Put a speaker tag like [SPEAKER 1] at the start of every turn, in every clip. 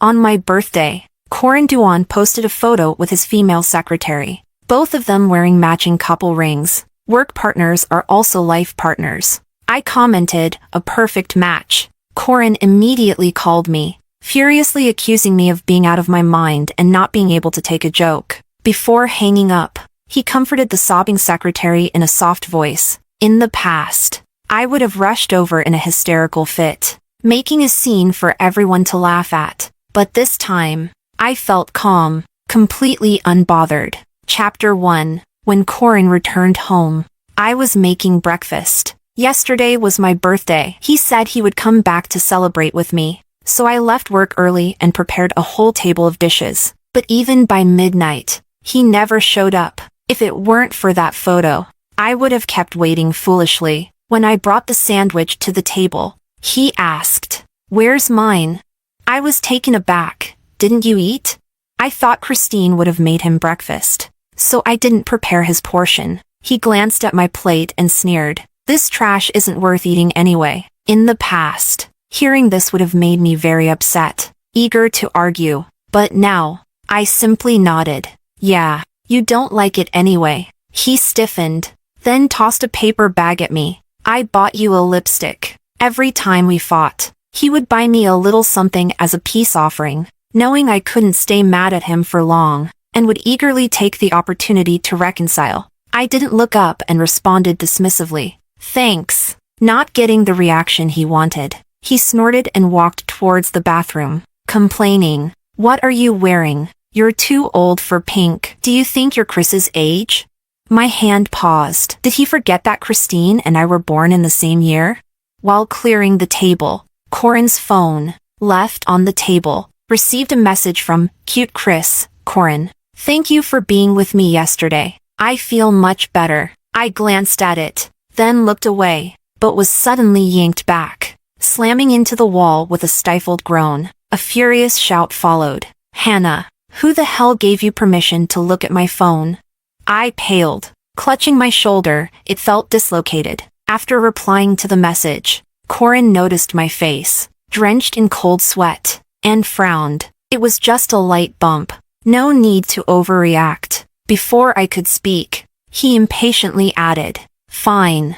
[SPEAKER 1] On my birthday, Corin Duan posted a photo with his female secretary, both of them wearing matching couple rings. Work partners are also life partners. I commented, a perfect match. Corin immediately called me, furiously accusing me of being out of my mind and not being able to take a joke. Before hanging up, he comforted the sobbing secretary in a soft voice. In the past, I would have rushed over in a hysterical fit, making a scene for everyone to laugh at. But this time, I felt calm, completely unbothered. Chapter 1. When Corin returned home, I was making breakfast. Yesterday was my birthday. He said he would come back to celebrate with me, so I left work early and prepared a whole table of dishes. But even by midnight, he never showed up. If it weren't for that photo, I would have kept waiting foolishly. When I brought the sandwich to the table, he asked, "Where's mine?" I was taken aback. "Didn't you eat?" I thought Christine would have made him breakfast, so I didn't prepare his portion. He glanced at my plate and sneered, "This trash isn't worth eating anyway." In the past, hearing this would have made me very upset, eager to argue. But now, I simply nodded. "Yeah, you don't like it anyway." He stiffened, then tossed a paper bag at me. "I bought you a lipstick. Every time we fought, he would buy me a little something as a peace offering." Knowing I couldn't stay mad at him for long, and would eagerly take the opportunity to reconcile, I didn't look up and responded dismissively, "Thanks." Not getting the reaction he wanted, he snorted and walked towards the bathroom, complaining, "What are you wearing? You're too old for pink. Do you think you're Chris's age?" My hand paused. Did he forget that Christine and I were born in the same year? While clearing the table, Corin's phone, left on the table, received a message from Cute Chris. "Corin, thank you for being with me yesterday. I feel much better." I glanced at it, then looked away, but was suddenly yanked back, slamming into the wall with a stifled groan. A furious shout followed. "Hannah, who the hell gave you permission to look at my phone?" I paled, clutching my shoulder. It felt dislocated. After replying to the message, Corin noticed my face, drenched in cold sweat, and frowned. It was just a light bump. No need to overreact. Before I could speak, he impatiently added, Fine.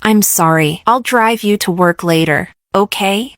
[SPEAKER 1] I'm sorry. I'll drive you to work later, okay?"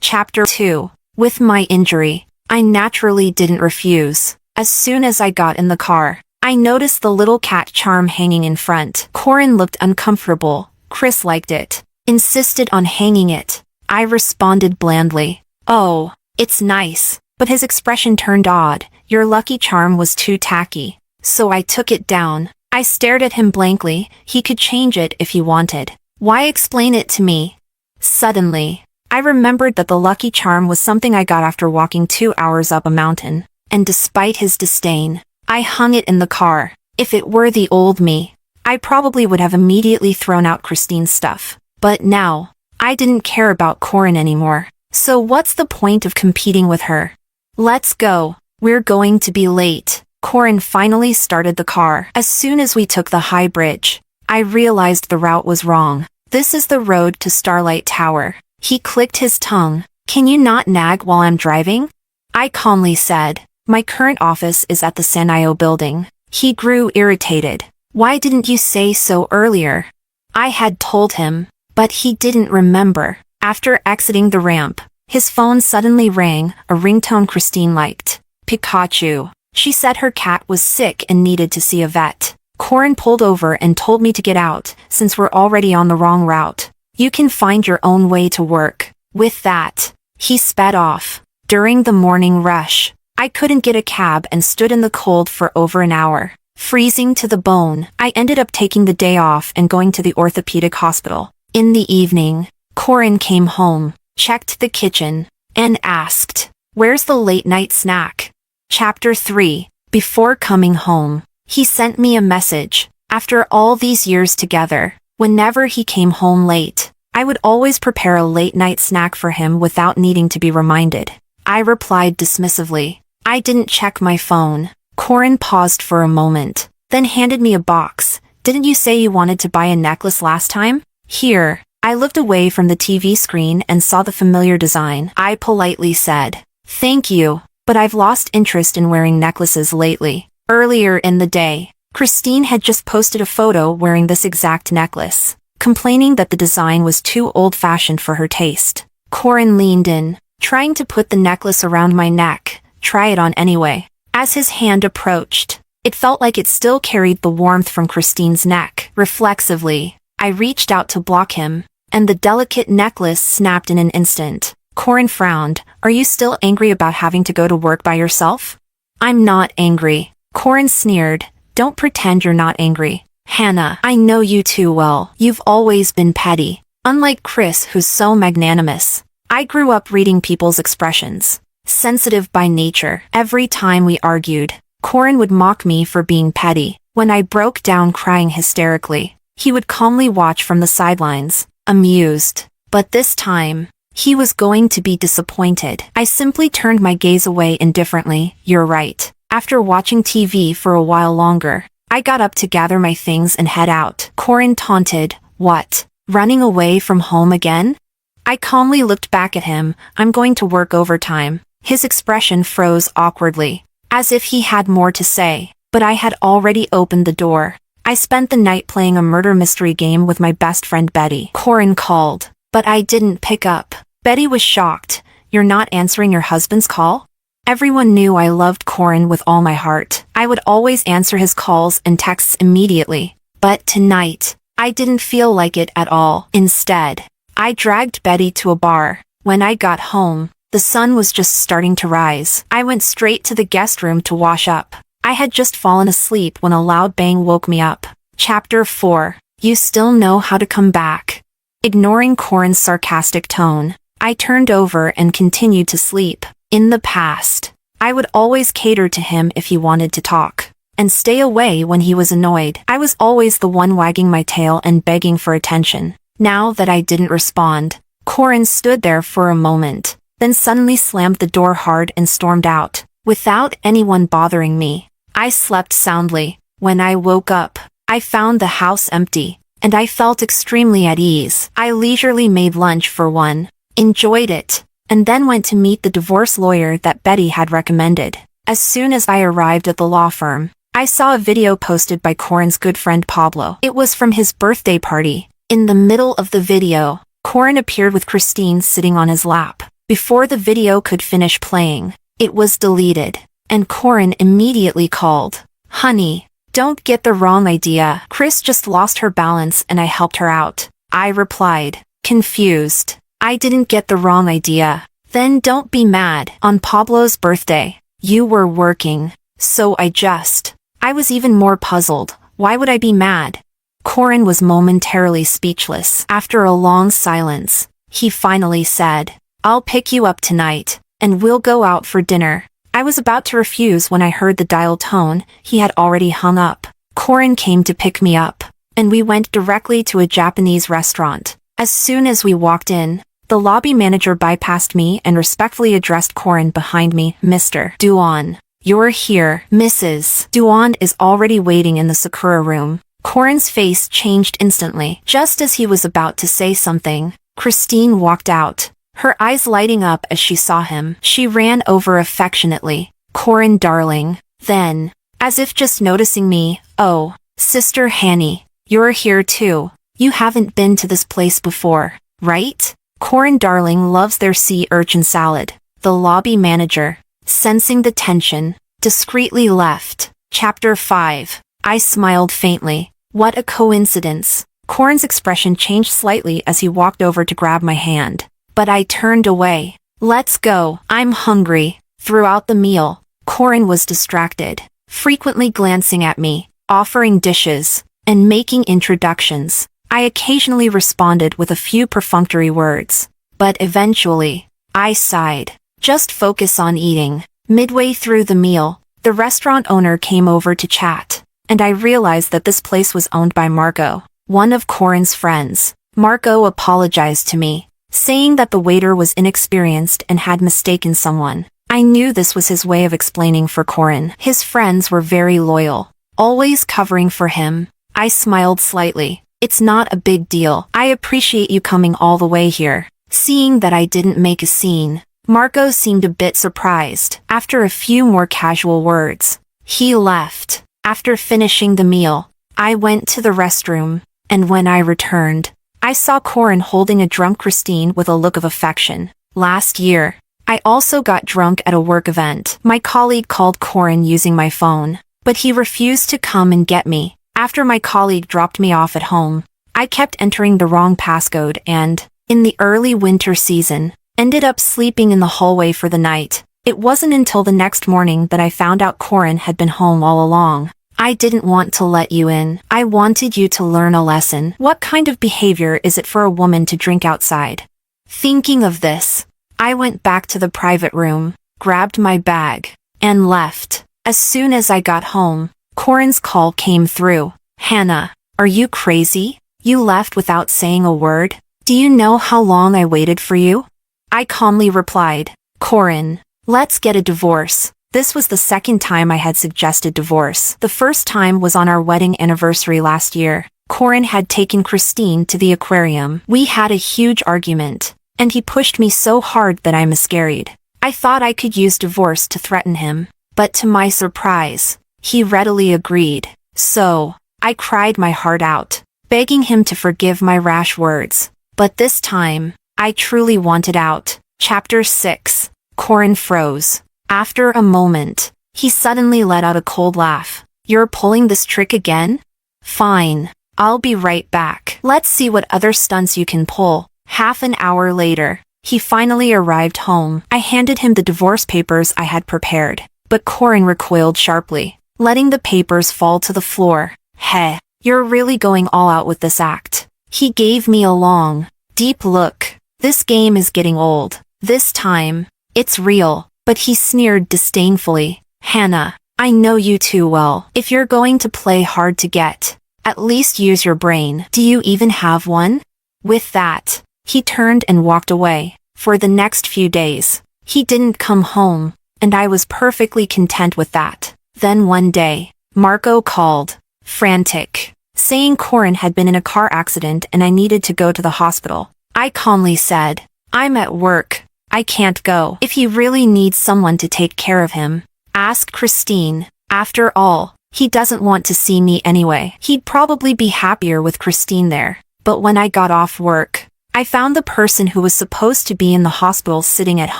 [SPEAKER 1] Chapter 2. With my injury, I naturally didn't refuse. As soon as I got in the car, I noticed the little cat charm hanging in front. Corin looked uncomfortable. Chris liked it, insisted on hanging it. I responded blandly, "Oh, it's nice," but his expression turned odd. "Your lucky charm was too tacky, so I took it down." I stared at him blankly. He could change it if he wanted. Why explain it to me? Suddenly, I remembered that the lucky charm was something I got after walking 2 hours up a mountain, and despite his disdain, I hung it in the car. If it were the old me, I probably would have immediately thrown out Christine's stuff. But now, I didn't care about Corin anymore. So what's the point of competing with her? "Let's go. We're going to be late." Corin finally started the car. As soon as we took the high bridge, I realized the route was wrong. "This is the road to Starlight Tower." He clicked his tongue. "Can you not nag while I'm driving?" I calmly said, "My current office is at the Sanio building." He grew irritated. "Why didn't you say so earlier?" I had told him, but he didn't remember. After exiting the ramp, his phone suddenly rang, a ringtone Christine liked. Pikachu. She said her cat was sick and needed to see a vet. Corin pulled over and told me to get out, since we're already on the wrong route. "You can find your own way to work." With that, he sped off. During the morning rush, I couldn't get a cab and stood in the cold for over an hour. Freezing to the bone, I ended up taking the day off and going to the orthopedic hospital. In the evening, Corin came home, checked the kitchen, and asked, "Where's the late-night snack?" Chapter 3. Before coming home, he sent me a message. After all these years together, whenever he came home late, I would always prepare a late-night snack for him without needing to be reminded. I replied dismissively, "I didn't check my phone." Corin paused for a moment, then handed me a box. "Didn't you say you wanted to buy a necklace last time? Here." I looked away from the TV screen and saw the familiar design. I politely said, Thank you, but I've lost interest in wearing necklaces lately. Earlier in the day, Christine had just posted a photo wearing this exact necklace, complaining that the design was too old-fashioned for her taste. Corin leaned in, trying to put the necklace around my neck, try it on anyway. As his hand approached, it felt like it still carried the warmth from Christine's neck. Reflexively, I reached out to block him, and the delicate necklace snapped in an instant. Corin frowned. Are you still angry about having to go to work by yourself? I'm not angry. Corin sneered. Don't pretend you're not angry. Hannah, I know you too well. You've always been petty. Unlike Chris, who's so magnanimous. I grew up reading people's expressions. Sensitive by nature. Every time we argued, Corin would mock me for being petty. When I broke down crying hysterically, he would calmly watch from the sidelines, amused. But this time, he was going to be disappointed. I simply turned my gaze away indifferently. You're right. After watching TV for a while longer, I got up to gather my things and head out. Corin taunted. What? Running away from home again? I calmly looked back at him. I'm going to work overtime. His expression froze awkwardly, as if he had more to say, but I had already opened the door. I spent the night playing a murder mystery game with my best friend Betty. Corin called, but I didn't pick up. Betty was shocked. You're not answering your husband's call? Everyone knew I loved Corin with all my heart. I would always answer his calls and texts immediately. But tonight, I didn't feel like it at all. Instead, I dragged Betty to a bar. When I got home, the sun was just starting to rise. I went straight to the guest room to wash up. I had just fallen asleep when a loud bang woke me up. Chapter 4. You still know how to come back. Ignoring Corin's sarcastic tone, I turned over and continued to sleep. In the past, I would always cater to him if he wanted to talk, and stay away when he was annoyed. I was always the one wagging my tail and begging for attention. Now that I didn't respond, Corin stood there for a moment, then suddenly slammed the door hard and stormed out, without anyone bothering me. I slept soundly. When I woke up, I found the house empty, and I felt extremely at ease. I leisurely made lunch for one, enjoyed it, and then went to meet the divorce lawyer that Betty had recommended. As soon as I arrived at the law firm, I saw a video posted by Corin's good friend Pablo. It was from his birthday party. In the middle of the video, Corin appeared with Christine sitting on his lap. Before the video could finish playing, it was deleted, and Corin immediately called. Honey, don't get the wrong idea. Chris just lost her balance and I helped her out. I replied, confused. I didn't get the wrong idea. Then don't be mad. On Pablo's birthday, you were working, so I was even more puzzled. Why would I be mad? Corin was momentarily speechless. After a long silence, he finally said, I'll pick you up tonight, and we'll go out for dinner. I was about to refuse when I heard the dial tone. He had already hung up. Corin came to pick me up, and we went directly to a Japanese restaurant. As soon as we walked in, the lobby manager bypassed me and respectfully addressed Corin behind me. Mr. Duan, you're here. Mrs. Duan is already waiting in the Sakura room. Corin's face changed instantly. Just as he was about to say something, Christine walked out, her eyes lighting up as she saw him. She ran over affectionately. Corin darling. Then, as if just noticing me, oh, Sister Hanny, you're here too. You haven't been to this place before, right? Corin darling loves their sea urchin salad. The lobby manager, sensing the tension, discreetly left. Chapter 5. I smiled faintly. What a coincidence. Corin's expression changed slightly as he walked over to grab my hand. But I turned away. Let's go. I'm hungry. Throughout the meal, Corin was distracted, frequently glancing at me, offering dishes, and making introductions. I occasionally responded with a few perfunctory words, but eventually, I sighed. Just focus on eating. Midway through the meal, the restaurant owner came over to chat, and I realized that this place was owned by Marco, one of Corin's friends. Marco apologized to me, saying that the waiter was inexperienced and had mistaken someone. I knew this was his way of explaining for Corin. His friends were very loyal, always covering for him. I smiled slightly. It's not a big deal. I appreciate you coming all the way here. Seeing that I didn't make a scene, Marco seemed a bit surprised. After a few more casual words, he left. After finishing the meal, I went to the restroom, and when I returned, I saw Corin holding a drunk Christine with a look of affection. Last year, I also got drunk at a work event. My colleague called Corin using my phone, but he refused to come and get me. After my colleague dropped me off at home, I kept entering the wrong passcode and, in the early winter season, ended up sleeping in the hallway for the night. It wasn't until the next morning that I found out Corin had been home all along. I didn't want to let you in. I wanted you to learn a lesson. What kind of behavior is it for a woman to drink outside? Thinking of this, I went back to the private room, grabbed my bag, and left. As soon as I got home, Corin's call came through. Hannah, are you crazy? You left without saying a word? Do you know how long I waited for you? I calmly replied, Corin, let's get a divorce. This was the second time I had suggested divorce. The first time was on our wedding anniversary last year. Corin had taken Christine to the aquarium. We had a huge argument, and he pushed me so hard that I miscarried. I thought I could use divorce to threaten him, but to my surprise, he readily agreed. So, I cried my heart out, begging him to forgive my rash words. But this time, I truly wanted out. Chapter 6. Corin froze. After a moment, he suddenly let out a cold laugh. You're pulling this trick again? Fine. I'll be right back. Let's see what other stunts you can pull. Half an hour later, he finally arrived home. I handed him the divorce papers I had prepared, but Corin recoiled sharply, letting the papers fall to the floor. Heh, you're really going all out with this act. He gave me a long, deep look. This game is getting old. This time, it's real. But he sneered disdainfully. Hannah, I know you too well. If you're going to play hard to get, at least use your brain. Do you even have one? With that, he turned and walked away. For the next few days, he didn't come home, and I was perfectly content with that. Then one day, Marco called, frantic, saying Corin had been in a car accident and I needed to go to the hospital. I calmly said, I'm at work. I can't go. If he really needs someone to take care of him, ask Christine. After all, he doesn't want to see me anyway. He'd probably be happier with Christine there. But when I got off work, I found the person who was supposed to be in the hospital sitting at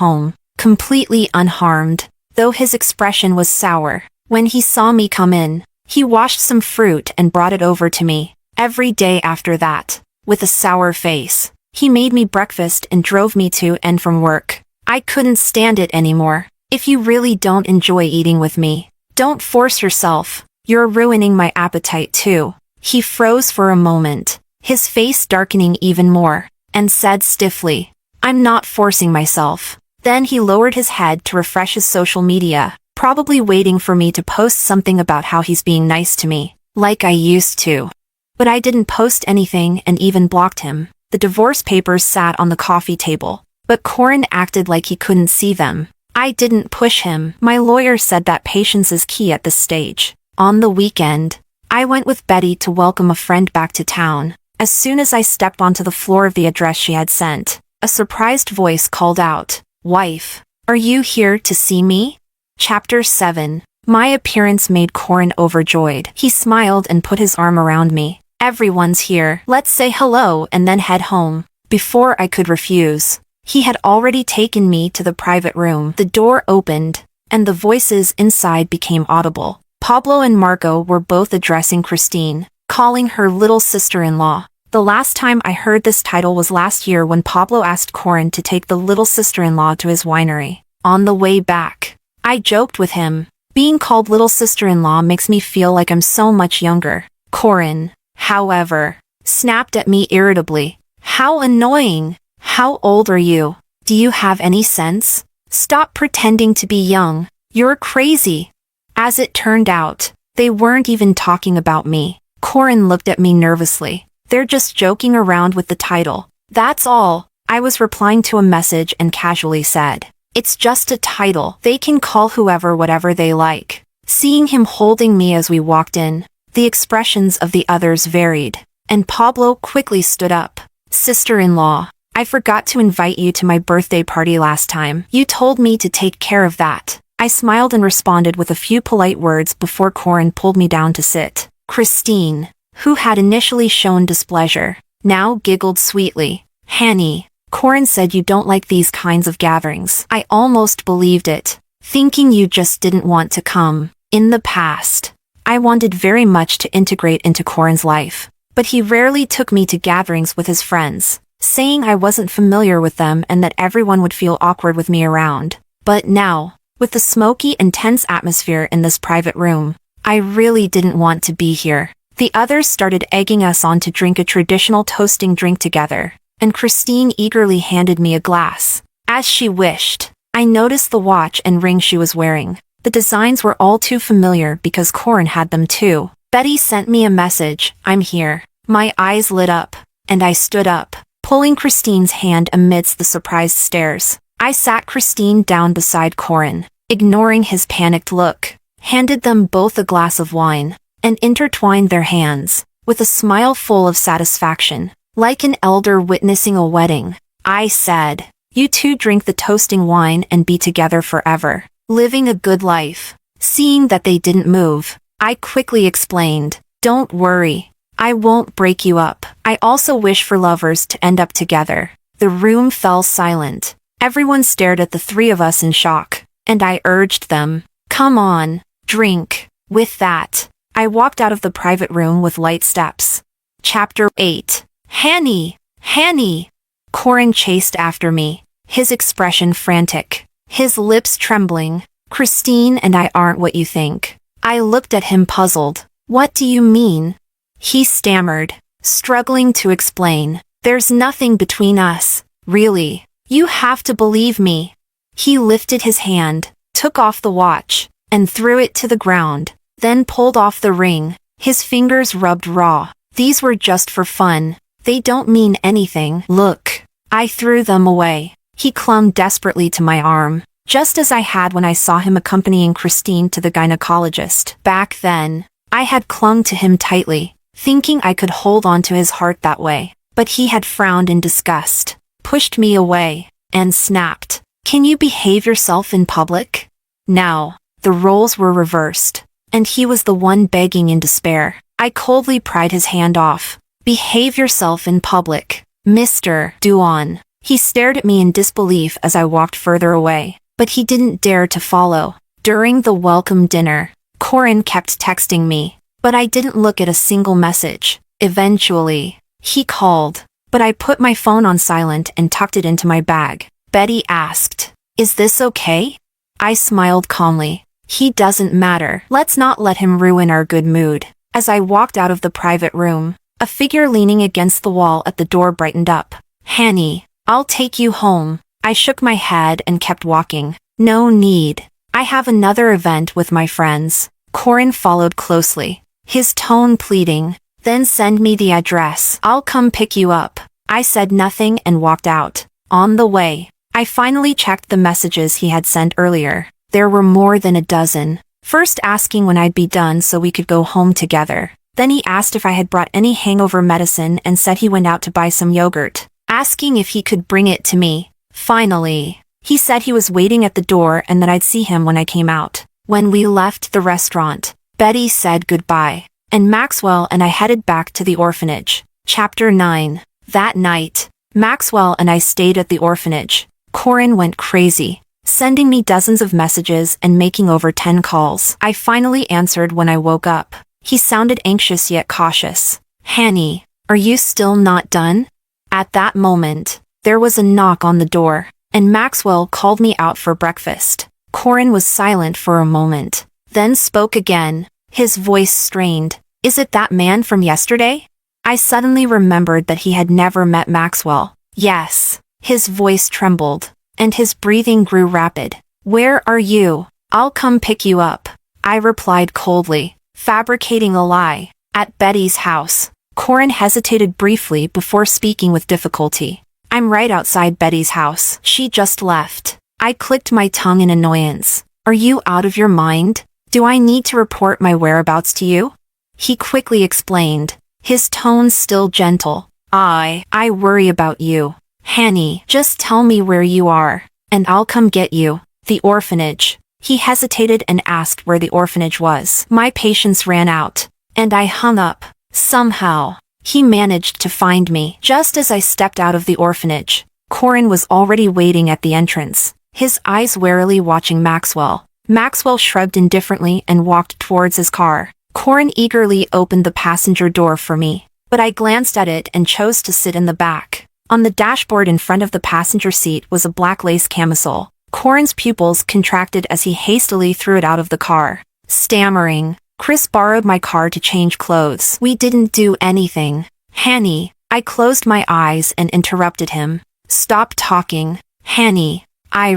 [SPEAKER 1] home, completely unharmed, though his expression was sour. When he saw me come in, he washed some fruit and brought it over to me. Every day after that, with a sour face, he made me breakfast and drove me to and from work. I couldn't stand it anymore. If you really don't enjoy eating with me, don't force yourself. You're ruining my appetite too. He froze for a moment, his face darkening even more, and said stiffly, I'm not forcing myself. Then he lowered his head to refresh his social media, probably waiting for me to post something about how he's being nice to me, like I used to. But I didn't post anything and even blocked him. The divorce papers sat on the coffee table, but Corin acted like he couldn't see them. I didn't push him. My lawyer said that patience is key at this stage. On the weekend, I went with Betty to welcome a friend back to town. As soon as I stepped onto the floor of the address she had sent, a surprised voice called out, Wife, are you here to see me? Chapter 7. My appearance made Corin overjoyed. He smiled and put his arm around me. Everyone's here. Let's say hello and then head home. Before I could refuse, he had already taken me to the private room. The door opened, and the voices inside became audible. Pablo and Marco were both addressing Christine, calling her little sister-in-law. The last time I heard this title was last year when Pablo asked Corin to take the little sister-in-law to his winery. On the way back, I joked with him, being called little sister-in-law makes me feel like I'm so much younger. Corin, however, snapped at me irritably. How annoying! How old are you? Do you have any sense? Stop pretending to be young. You're crazy. As it turned out, they weren't even talking about me. Corin looked at me nervously. They're just joking around with the title. That's all. I was replying to a message and casually said, It's just a title. They can call whoever whatever they like. Seeing him holding me as we walked in, the expressions of the others varied, and Pablo quickly stood up. Sister-in-law, I forgot to invite you to my birthday party last time. You told me to take care of that. I smiled and responded with a few polite words before Corin pulled me down to sit. Christine, who had initially shown displeasure, now giggled sweetly. Hanny, Corin said you don't like these kinds of gatherings. I almost believed it, thinking you just didn't want to come. In the past, I wanted very much to integrate into Corin's life, but he rarely took me to gatherings with his friends, saying I wasn't familiar with them and that everyone would feel awkward with me around. But now, with the smoky and tense atmosphere in this private room, I really didn't want to be here. The others started egging us on to drink a traditional toasting drink together, and Christine eagerly handed me a glass. As she wished, I noticed the watch and ring she was wearing. The designs were all too familiar because Corin had them too. Betty sent me a message, I'm here. My eyes lit up, and I stood up, pulling Christine's hand amidst the surprised stares. I sat Christine down beside Corin, ignoring his panicked look, handed them both a glass of wine, and intertwined their hands, with a smile full of satisfaction. Like an elder witnessing a wedding, I said, you two drink the toasting wine and be together forever, living a good life. Seeing that they didn't move, I quickly explained, don't worry, I won't break you up. I also wish for lovers to end up together. The room fell silent. Everyone stared at the three of us in shock, and I urged them, come on, drink. With that, I walked out of the private room with light steps. Chapter 8. Hanny! Hanny! Corin chased after me, his expression frantic, his lips trembling. Christine and I aren't what you think. I looked at him puzzled. What do you mean? He stammered, struggling to explain. There's nothing between us, really. You have to believe me. He lifted his hand, took off the watch, and threw it to the ground, then pulled off the ring. His fingers rubbed raw. These were just for fun. They don't mean anything. Look. I threw them away. He clung desperately to my arm, just as I had when I saw him accompanying Christine to the gynecologist. Back then, I had clung to him tightly, thinking I could hold on to his heart that way. But he had frowned in disgust, pushed me away, and snapped. Can you behave yourself in public? Now, the roles were reversed, and he was the one begging in despair. I coldly pried his hand off. Behave yourself in public, Mr. Duan. He stared at me in disbelief as I walked further away, but he didn't dare to follow. During the welcome dinner, Corin kept texting me, but I didn't look at a single message. Eventually, he called, but I put my phone on silent and tucked it into my bag. Betty asked, is this okay? I smiled calmly. He doesn't matter. Let's not let him ruin our good mood. As I walked out of the private room, a figure leaning against the wall at the door brightened up. Hanny, I'll take you home. I shook my head and kept walking. No need. I have another event with my friends. Corin followed closely, his tone pleading. Then send me the address. I'll come pick you up. I said nothing and walked out. On the way, I finally checked the messages he had sent earlier. There were more than a dozen. First asking when I'd be done so we could go home together. Then he asked if I had brought any hangover medicine and said he went out to buy some yogurt, asking if he could bring it to me. Finally, he said he was waiting at the door and that I'd see him when I came out. When we left the restaurant, Betty said goodbye, and Maxwell and I headed back to the orphanage. Chapter 9. That night, Maxwell and I stayed at the orphanage. Corin went crazy, sending me dozens of messages and making over 10 calls. I finally answered when I woke up. He sounded anxious yet cautious. Hanny, are you still not done? At that moment, there was a knock on the door, and Maxwell called me out for breakfast. Corin was silent for a moment, then spoke again, his voice strained. Is it that man from yesterday? I suddenly remembered that he had never met Maxwell. Yes. His voice trembled, and his breathing grew rapid. Where are you? I'll come pick you up. I replied coldly, fabricating a lie. At Betty's house. Corin hesitated briefly before speaking with difficulty. I'm right outside Betty's house. She just left. I clicked my tongue in annoyance. Are you out of your mind? Do I need to report my whereabouts to you? He quickly explained, his tone still gentle. I worry about you. Hanny, just tell me where you are, and I'll come get you. The orphanage. He hesitated and asked where the orphanage was. My patience ran out, and I hung up. Somehow, he managed to find me. Just as I stepped out of the orphanage, Corin was already waiting at the entrance, his eyes warily watching Maxwell. Maxwell shrugged indifferently and walked towards his car. Corin eagerly opened the passenger door for me, but I glanced at it and chose to sit in the back. On the dashboard in front of the passenger seat was a black lace camisole. Corin's pupils contracted as he hastily threw it out of the car. Stammering, Chris borrowed my car to change clothes. We didn't do anything. Hanny, I closed my eyes and interrupted him. Stop talking. Hanny, I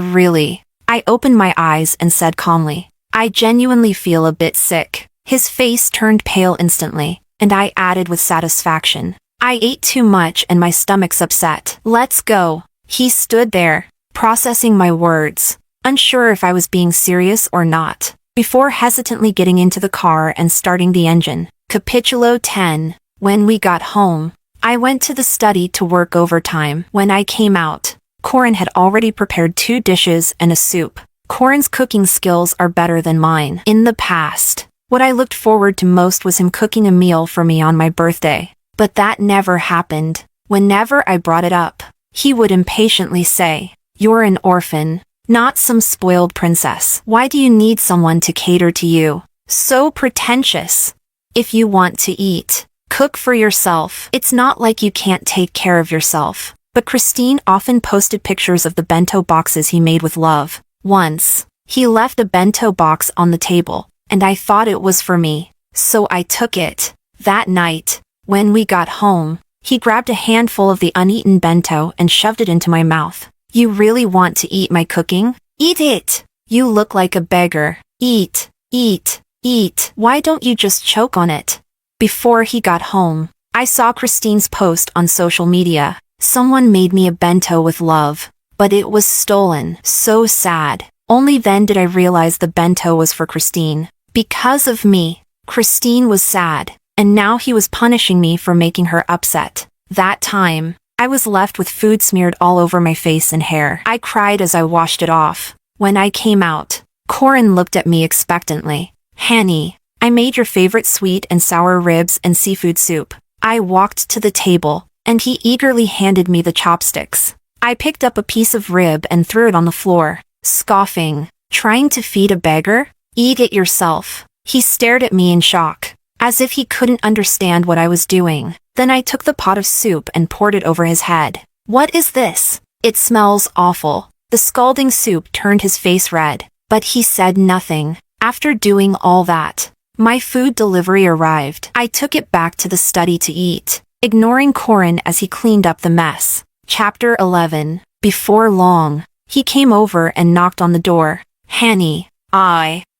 [SPEAKER 1] opened my eyes and said calmly, I genuinely feel a bit sick. His face turned pale instantly, and I added with satisfaction, I ate too much and my stomach's upset. Let's go. He stood there, processing my words, unsure if I was being serious or not, before hesitantly getting into the car and starting the engine. Capítulo 10. When we got home, I went to the study to work overtime. When I came out, Corin had already prepared 2 dishes and a soup. Corin's cooking skills are better than mine. In the past, what I looked forward to most was him cooking a meal for me on my birthday. But that never happened. Whenever I brought it up, he would impatiently say, You're an orphan, not some spoiled princess. Why do you need someone to cater to you? So pretentious. If you want to eat, cook for yourself. It's not like you can't take care of yourself. But Christine often posted pictures of the bento boxes he made with love. Once, he left a bento box on the table, and I thought it was for me, so I took it. That night, when we got home, he grabbed a handful of the uneaten bento and shoved it into my mouth. You really want to eat my cooking? Eat it! You look like a beggar. Eat, eat, eat. Why don't you just choke on it? Before he got home, I saw Christine's post on social media. Someone made me a bento with love, but it was stolen. So sad. Only then did I realize the bento was for Christine. Because of me, Christine was sad, and now he was punishing me for making her upset. That time, I was left with food smeared all over my face and hair. I cried as I washed it off. When I came out, Corin looked at me expectantly. Hanny, I made your favorite sweet and sour ribs and seafood soup. I walked to the table, and he eagerly handed me the chopsticks. I picked up a piece of rib and threw it on the floor, scoffing. Trying to feed a beggar? Eat it yourself. He stared at me in shock, as if he couldn't understand what I was doing. Then I took the pot of soup and poured it over his head. What is this? It smells awful. The scalding soup turned his face red, but he said nothing. After doing all that, my food delivery arrived. I took it back to the study to eat, ignoring Corin as he cleaned up the mess. Chapter 11. Before long, he came over and knocked on the door. Hanny,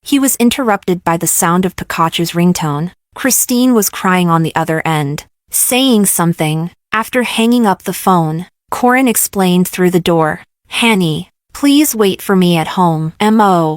[SPEAKER 1] He was interrupted by the sound of Pikachu's ringtone. Christine was crying on the other end, saying something. After hanging up the phone, Corin explained through the door. Hanny, please wait for me at home.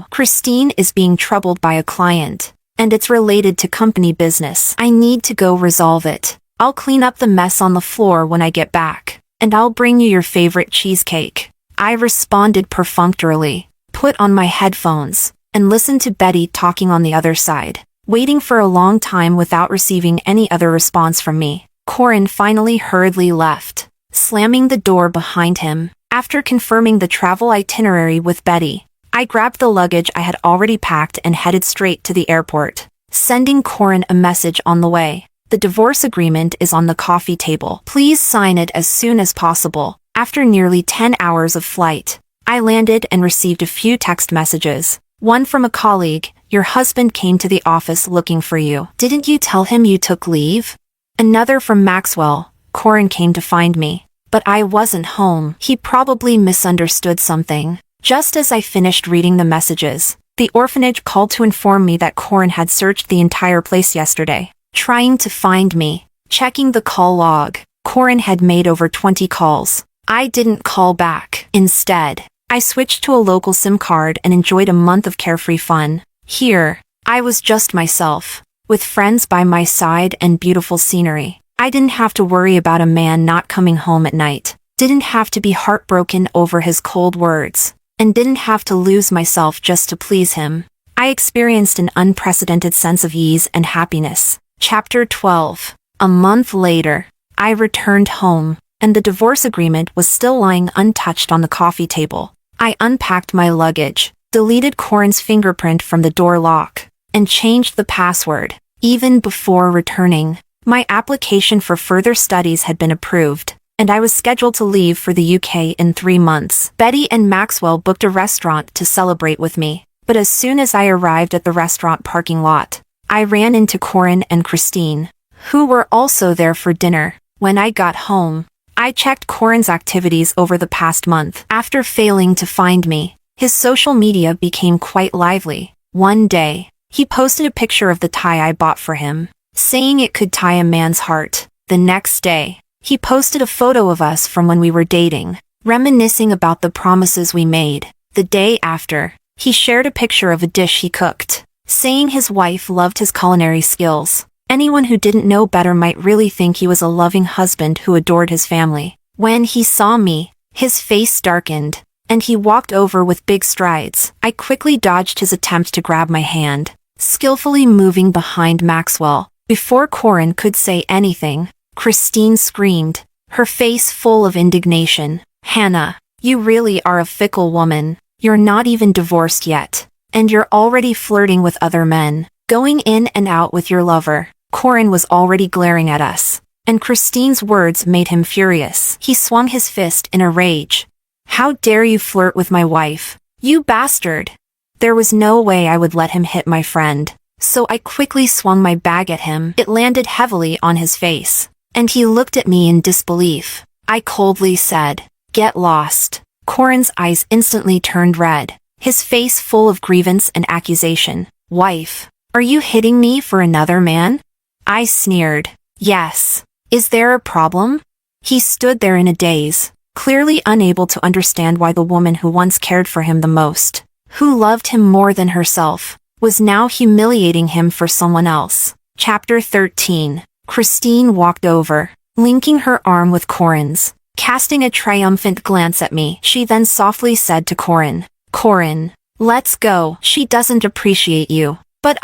[SPEAKER 1] Christine is being troubled by a client, and it's related to company business. I need to go resolve it. I'll clean up the mess on the floor when I get back, and I'll bring you your favorite cheesecake. I responded perfunctorily, put on my headphones, and listened to Betty talking on the other side. Waiting for a long time without receiving any other response from me, Corin finally hurriedly left, slamming the door behind him. After confirming the travel itinerary with Betty, I grabbed the luggage I had already packed and headed straight to the airport, sending Corin a message on the way. The divorce agreement is on the coffee table. Please sign it as soon as possible. After nearly 10 hours of flight, I landed and received a few text messages. One from a colleague, your husband came to the office looking for you. Didn't you tell him you took leave? Another from Maxwell, Corin came to find me, but I wasn't home. He probably misunderstood something. Just as I finished reading the messages, the orphanage called to inform me that Corin had searched the entire place yesterday, trying to find me. Checking the call log, Corin had made over 20 calls. I didn't call back. Instead, I switched to a local SIM card and enjoyed a month of carefree fun. Here, I was just myself, with friends by my side and beautiful scenery. I didn't have to worry about a man not coming home at night. Didn't have to be heartbroken over his cold words, and didn't have to lose myself just to please him. I experienced an unprecedented sense of ease and happiness. Chapter 12. A month later, I returned home, and the divorce agreement was still lying untouched on the coffee table. I unpacked my luggage, deleted Corin's fingerprint from the door lock, and changed the password. Even before returning, my application for further studies had been approved, and I was scheduled to leave for the UK in 3 months. Betty and Maxwell booked a restaurant to celebrate with me, but as soon as I arrived at the restaurant parking lot, I ran into Corin and Christine, who were also there for dinner. When I got home, I checked Corin's activities over the past month. After failing to find me, his social media became quite lively. One day, he posted a picture of the tie I bought for him, saying it could tie a man's heart. The next day, he posted a photo of us from when we were dating, reminiscing about the promises we made. The day after, he shared a picture of a dish he cooked, saying his wife loved his culinary skills. Anyone who didn't know better might really think he was a loving husband who adored his family. When he saw me, his face darkened, and he walked over with big strides. I quickly dodged his attempt to grab my hand, skillfully moving behind Maxwell. Before Corin could say anything, Christine screamed, her face full of indignation. "Hannah, you really are a fickle woman. You're not even divorced yet, and you're already flirting with other men, going in and out with your lover." Corin was already glaring at us, and Christine's words made him furious. He swung his fist in a rage. "How dare you flirt with my wife, you bastard!" There was no way I would let him hit my friend, so I quickly swung my bag at him. It landed heavily on his face, and he looked at me in disbelief. I coldly said, "Get lost." Corin's eyes instantly turned red, his face full of grievance and accusation. "Wife, are you hitting me for another man?" I sneered. "Yes. Is there a problem?" He stood there in a daze, clearly unable to understand why the woman who once cared for him the most, who loved him more than herself, was now humiliating him for someone else. Chapter 13. Christine walked over, linking her arm with Corin's. Casting a triumphant glance at me, she then softly said to Corin, "Corin, let's go. She doesn't appreciate you." "But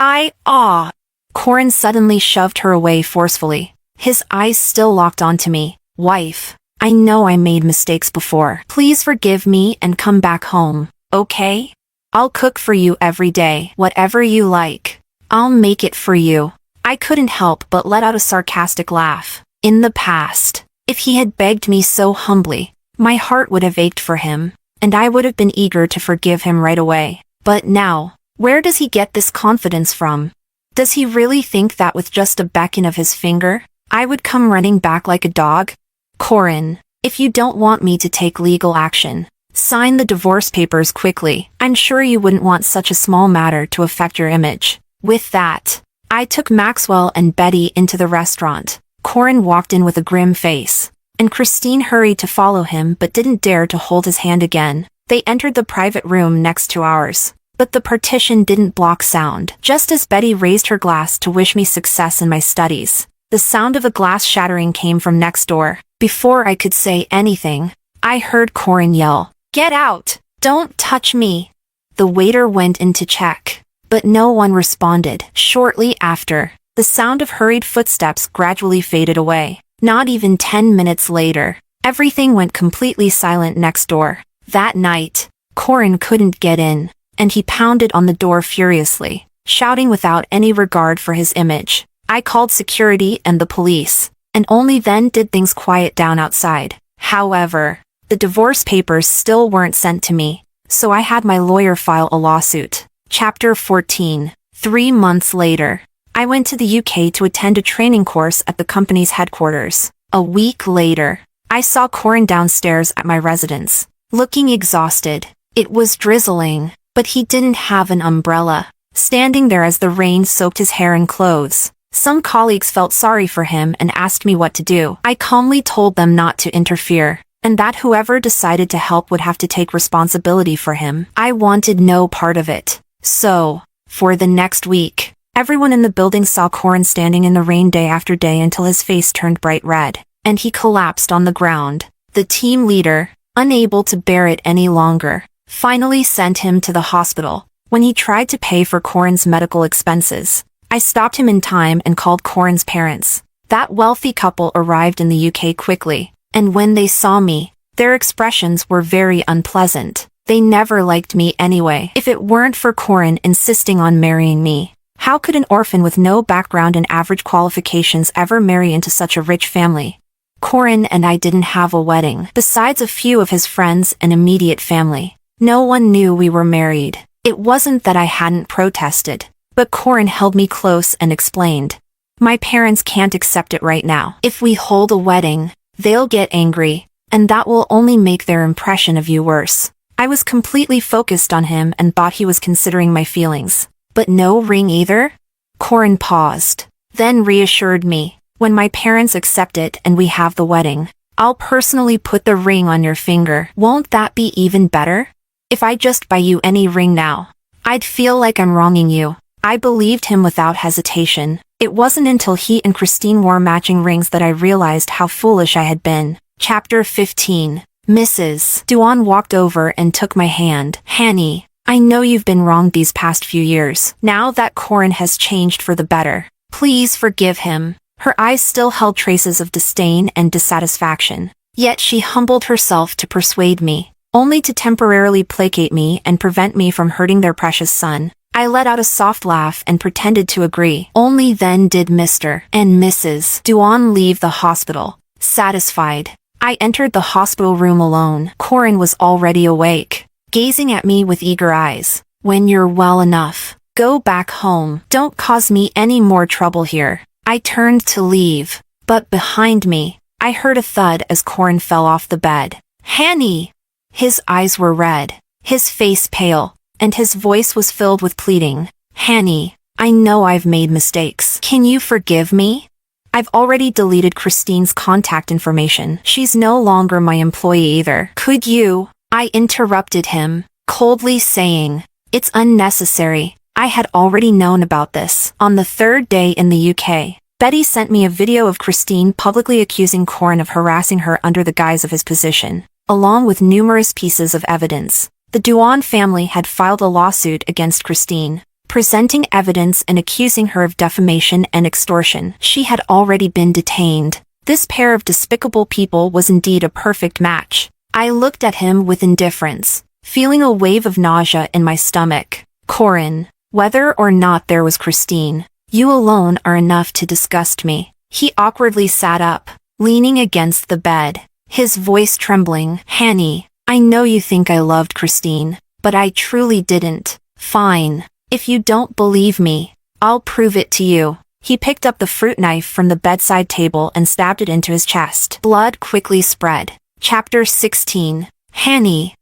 [SPEAKER 1] Corin suddenly shoved her away forcefully, his eyes still locked onto me. "Wife, I know I made mistakes before. Please forgive me and come back home, okay? I'll cook for you every day, whatever you like. I'll make it for you." I couldn't help but let out a sarcastic laugh. In the past, if he had begged me so humbly, my heart would have ached for him, and I would have been eager to forgive him right away. But now, where does he get this confidence from? Does he really think that with just a beckon of his finger, I would come running back like a dog? "Corin, if you don't want me to take legal action, sign the divorce papers quickly. I'm sure you wouldn't want such a small matter to affect your image." With that, I took Maxwell and Betty into the restaurant. Corin walked in with a grim face, and Christine hurried to follow him but didn't dare to hold his hand again. They entered the private room next to ours, but the partition didn't block sound. Just as Betty raised her glass to wish me success in my studies, the sound of a glass shattering came from next door. Before I could say anything, I heard Corin yell, "Get out! Don't touch me!" The waiter went in to check, but no one responded. Shortly after, the sound of hurried footsteps gradually faded away. Not even 10 minutes later, everything went completely silent next door. That night, Corin couldn't get in, and he pounded on the door furiously, shouting without any regard for his image. I called security and the police, and only then did things quiet down outside. However, the divorce papers still weren't sent to me, so I had my lawyer file a lawsuit. Chapter 14. 3 months later, I went to the UK to attend a training course at the company's headquarters. A week later, I saw Corin downstairs at my residence, looking exhausted. It was drizzling, but he didn't have an umbrella, standing there as the rain soaked his hair and clothes. Some colleagues felt sorry for him and asked me what to do. I calmly told them not to interfere, and that whoever decided to help would have to take responsibility for him. I wanted no part of it. So, for the next week, everyone in the building saw Corin standing in the rain day after day until his face turned bright red, and he collapsed on the ground. The team leader, unable to bear it any longer, finally sent him to the hospital. When he tried to pay for Corin's medical expenses, I stopped him in time and called Corin's parents. That wealthy couple arrived in the UK quickly, and when they saw me, their expressions were very unpleasant. They never liked me anyway. If it weren't for Corin insisting on marrying me, how could an orphan with no background and average qualifications ever marry into such a rich family? Corin and I didn't have a wedding. Besides a few of his friends and immediate family, no one knew we were married. It wasn't that I hadn't protested, but Corin held me close and explained, "My parents can't accept it right now. If we hold a wedding, they'll get angry, and that will only make their impression of you worse." I was completely focused on him and thought he was considering my feelings. But no ring either? Corin paused, then reassured me, "When my parents accept it and we have the wedding, I'll personally put the ring on your finger. Won't that be even better? If I just buy you any ring now, I'd feel like I'm wronging you." I believed him without hesitation. It wasn't until he and Christine wore matching rings that I realized how foolish I had been. Chapter 15. Mrs. Duan walked over and took my hand. "Hanny, I know you've been wrong these past few years. Now that Corin has changed for the better, please forgive him." Her eyes still held traces of disdain and dissatisfaction. Yet she humbled herself to persuade me, only to temporarily placate me and prevent me from hurting their precious son. I let out a soft laugh and pretended to agree. Only then did Mr. and Mrs. Duan leave the hospital. Satisfied, I entered the hospital room alone. Corin was already awake, gazing at me with eager eyes. "When you're well enough, go back home. Don't cause me any more trouble here." I turned to leave, but behind me, I heard a thud as Corin fell off the bed. "Hanny!" His eyes were red, his face pale, and his voice was filled with pleading. "Hanny, I know I've made mistakes. Can you forgive me? I've already deleted Christine's contact information. She's no longer my employee either. Could you?" I interrupted him, coldly saying, "It's unnecessary. I had already known about this." On the third day in the UK, Betty sent me a video of Christine publicly accusing Corin of harassing her under the guise of his position, along with numerous pieces of evidence. The Duan family had filed a lawsuit against Christine, presenting evidence and accusing her of defamation and extortion. She had already been detained. This pair of despicable people was indeed a perfect match. I looked at him with indifference, feeling a wave of nausea in my stomach. "Corin, whether or not there was Christine, you alone are enough to disgust me." He awkwardly sat up, leaning against the bed, his voice trembling. "Hanny, I know you think I loved Christine, but I truly didn't." "Fine. If you don't believe me, I'll prove it to you." He picked up the fruit knife from the bedside table and stabbed it into his chest. Blood quickly spread. Chapter 16. Hanny.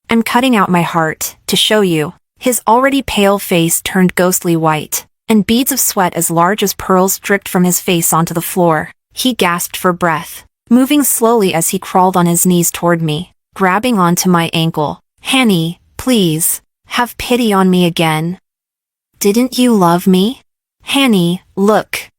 [SPEAKER 1] "I'm cutting out my heart, to show you." His already pale face turned ghostly white, and beads of sweat as large as pearls dripped from his face onto the floor. He gasped for breath, moving slowly as he crawled on his knees toward me, grabbing onto my ankle. "Hanny, please, have pity on me again. Didn't you love me? Hanny, look.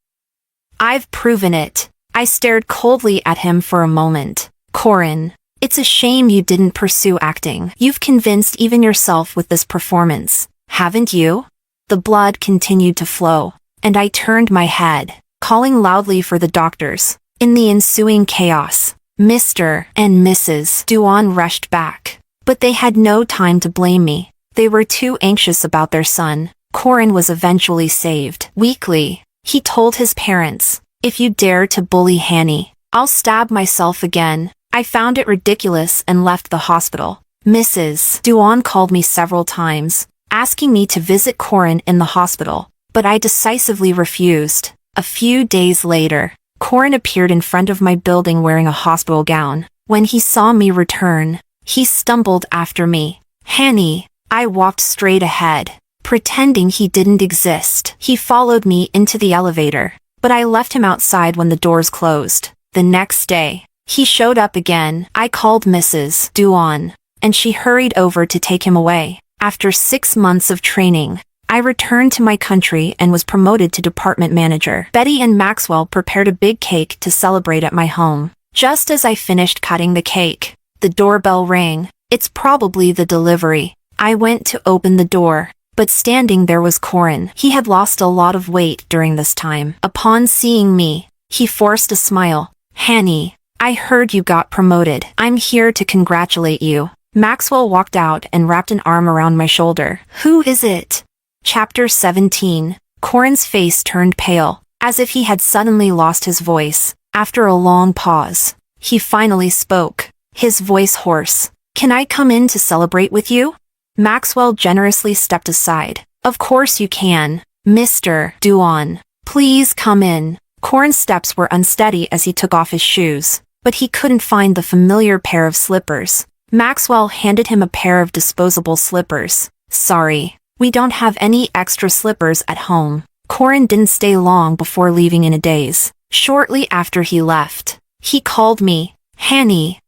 [SPEAKER 1] I've proven it." I stared coldly at him for a moment. "Corin, it's a shame you didn't pursue acting. You've convinced even yourself with this performance, haven't you?" The blood continued to flow, and I turned my head, calling loudly for the doctors. In the ensuing chaos, Mr. and Mrs. Duan rushed back, but they had no time to blame me. They were too anxious about their son. Corin was eventually saved. Weakly, he told his parents, "If you dare to bully Hanny, I'll stab myself again." I found it ridiculous and left the hospital. Mrs. Duan called me several times, asking me to visit Corin in the hospital, but I decisively refused. A few days later, Corin appeared in front of my building wearing a hospital gown. When he saw me return, he stumbled after me. "Hanny." I walked straight ahead, pretending he didn't exist. He followed me into the elevator, but I left him outside when the doors closed. The next day, he showed up again. I called Mrs. Duan, and she hurried over to take him away. After 6 months of training, I returned to my country and was promoted to department manager. Betty and Maxwell prepared a big cake to celebrate at my home. Just as I finished cutting the cake, the doorbell rang. It's probably the delivery. I went to open the door, but standing there was Corin. He had lost a lot of weight during this time. Upon seeing me, he forced a smile. "Hanny, I heard you got promoted. I'm here to congratulate you." Maxwell walked out and wrapped an arm around my shoulder. "Who is it?" Chapter 17. Corin's face turned pale, as if he had suddenly lost his voice. After a long pause, he finally spoke, his voice hoarse. "Can I come in to celebrate with you?" Maxwell generously stepped aside. "Of course you can, Mr. Duan. Please come in." Corin's steps were unsteady as he took off his shoes, but he couldn't find the familiar pair of slippers. Maxwell handed him a pair of disposable slippers. "Sorry, we don't have any extra slippers at home." Corin didn't stay long before leaving in a daze. Shortly after he left, he called me, "Hanny.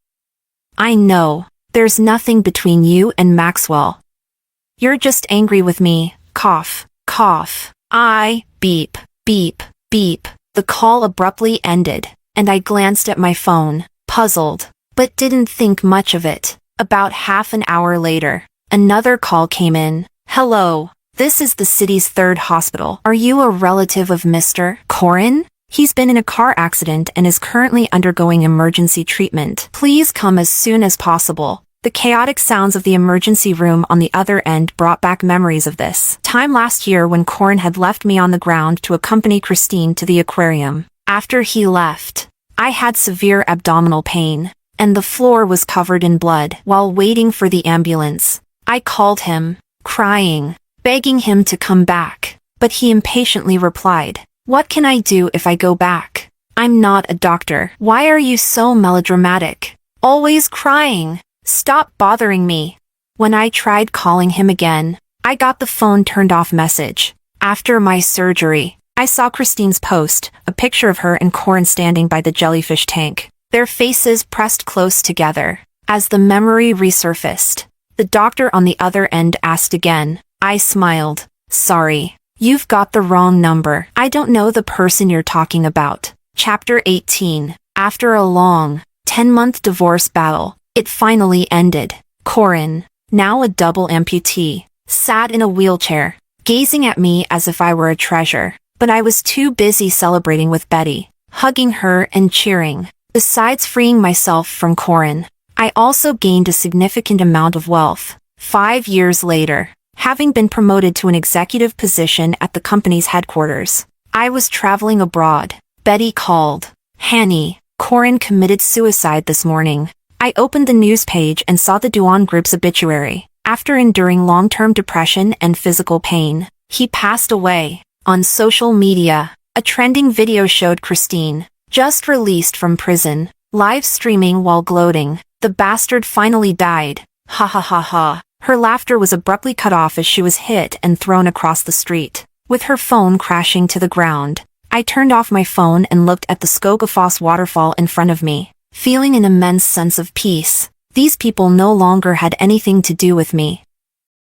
[SPEAKER 1] I know, there's nothing between you and Maxwell. You're just angry with me." Cough, cough. Beep, beep, beep. The call abruptly ended, and I glanced at my phone, puzzled, but didn't think much of it. About half an hour later, another call came in. "Hello, this is the city's third hospital. Are you a relative of Mr. Corin? He's been in a car accident and is currently undergoing emergency treatment. Please come as soon as possible." The chaotic sounds of the emergency room on the other end brought back memories of this time last year when Corin had left me on the ground to accompany Christine to the aquarium. After he left, I had severe abdominal pain, and the floor was covered in blood. While waiting for the ambulance, I called him, crying, begging him to come back, but he impatiently replied, "What can I do if I go back? I'm not a doctor." "Why are you so melodramatic? Always crying. Stop bothering me." When I tried calling him again, I got the phone turned off message. After my surgery, I saw Christine's post, a picture of her and Corin standing by the jellyfish tank, their faces pressed close together. As the memory resurfaced, the doctor on the other end asked again. I smiled. "Sorry, you've got the wrong number. I don't know the person you're talking about." Chapter 18. After a long, 10-month divorce battle, it finally ended. Corin, now a double amputee, sat in a wheelchair, gazing at me as if I were a treasure. But I was too busy celebrating with Betty, hugging her and cheering. Besides freeing myself from Corin, I also gained a significant amount of wealth. 5 years later, having been promoted to an executive position at the company's headquarters, I was traveling abroad. Betty called. "Hanny, Corin committed suicide this morning." I opened the news page and saw the Duan Group's obituary. After enduring long-term depression and physical pain, he passed away. On social media, a trending video showed Christine, just released from prison, live streaming while gloating. "The bastard finally died. Ha ha ha ha." Her laughter was abruptly cut off as she was hit and thrown across the street, with her phone crashing to the ground. I turned off my phone and looked at the Skogafoss waterfall in front of me, feeling an immense sense of peace. These people no longer had anything to do with me.